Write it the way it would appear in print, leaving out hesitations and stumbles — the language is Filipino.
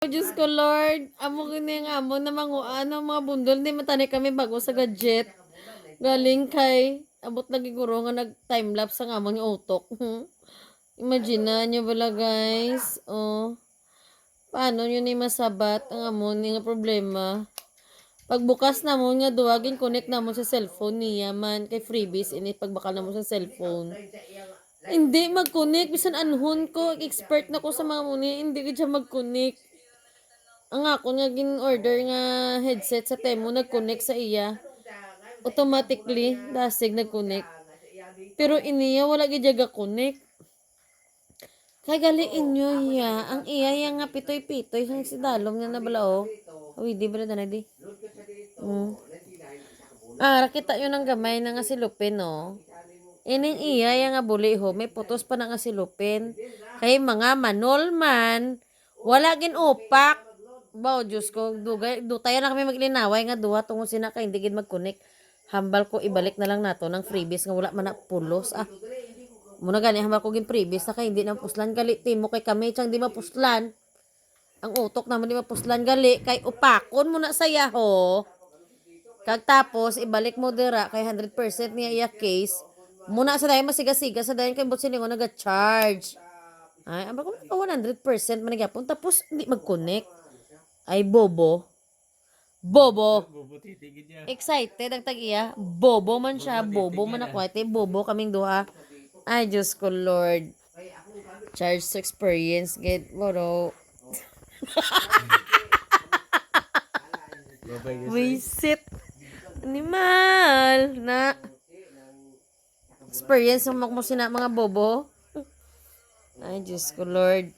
Oh, Diyos ko, Lord. Amo kini nga amo na ano, mga bundol. Hindi matani kami bago sa gadget. Galing kay, abot na giguro nga nag-timelapse ang among utok. Imagine na nyo bala, guys. Oh. Paano nyo ni masabat ang amon ni nga problema? Pagbukas na mo nga duwagin connect na mo sa cellphone niya man kay freebies ini pagbakal na mo sa cellphone. Hindi mag-connect bisan anhon ko expert na ko sa mga muni hindi gid siya mag-connect. Ang ako nga gin-order nga headset sa Temu nag-connect sa iya. Automatically dasig nag-connect. Pero iniya wala gid jaga connect. Kay gali inyo iya ang iya yang nga pitoy-pitoy sang si dalom nga nabalao. Uy, di ba na di? Rakita yun ang gamay na nga silupin, no? Ining iya yang nga buli ho, may putos pa na nga silupin. Kay mga manol man, wala gin upak. Bao, Diyos ko, dutayan na kami maglinaway nga duha tungo sina kay hindi gid mag-connect. Hambal ko ibalik na lang nato ng freebies nga wala man na pulos. Muna gani hambal ko gin freebies na kay hindi na puslan gali timo kay kami chang di mapuslan. Ang utok naman di mapuslan gali kay upakon mo na saya ho. Kag tapos ibalik mo dira kay 100% niya iya case. Muna sa dayon masiga-siga sa dayon kay butsin ko naga-charge. Ay, aba ko 100% man gyapon tapos hindi mag-connect. Ay bobo. Bobo. Excited ang tag-iya. Bobo man siya. Bobo man ako. Ate, bobo kaming duha. Ay, Diyos ko, Lord. Charge to experience. Get, bro. Wisit. Animal. Na. Experience mo sina mga bobo. Ay, Diyos ko, Lord.